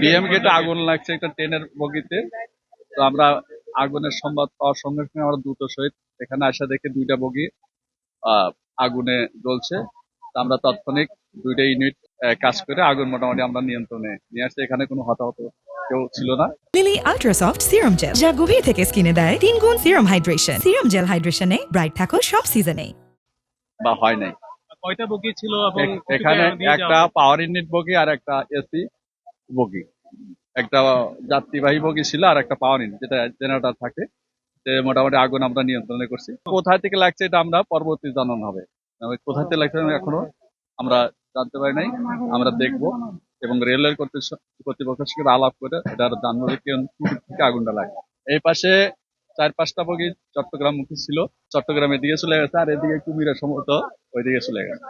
BM গেটে আগুন লাগছে একটা ট্রেনের বগিতে। তো আমরা আগুনের সংবাদ পাওয়ার সঙ্গে সঙ্গে আমরা দ্রুত সহিত এখানে আসা দেখে দুইটা বগি আগুনে জ্বলছে। তো আমরা তাৎক্ষণিক দুইটা ইউনিট কাজ করে আগুন মোটামুটি আমরা নিয়ন্ত্রণে নিয়ে আসছি। এখানে কোনো হতাহত কেউ ছিল না। লিলি আল্ট্রাসফট সিরাম জেল, যা গভীর থেকে স্কিনে দেয় 3 গুণ সিরাম হাইড্রেশন। সিরাম জেল হাইড্রেশনে ব্রাইট থাকো সব সিজনে। বা হয় নাই। কয়টা বগি ছিল এবং এখানে একটা পাওয়ার ইউনিট বগি আর একটা এসি বগি, একটা যাত্রীবাহী বগি ছিল আর একটা পাওয়ার ইউনিট যেটা জেনারেটর থাকে। মোটামুটি আগুন আমরা নিয়ন্ত্রণে করছি। কোথায় থেকে লাগছে এটা আমরা পরবর্তী জানানো হবে। কোথায় থেকে লাগছে এখনো আমরা জানতে পারি নাই। আমরা দেখব এবং রেলের কর্তৃপক্ষের সঙ্গে আলাপ করে এটার জানবো যে কোন দিক থেকে আগুনটা লাগে। এই পাশে 4-5টা বগি চট্টগ্রাম মুখী ছিল, চট্টগ্রামের দিকে চলে গেছে, আর এদিকে কুমিরের সম্ভবত ওইদিকে চলে গেছে।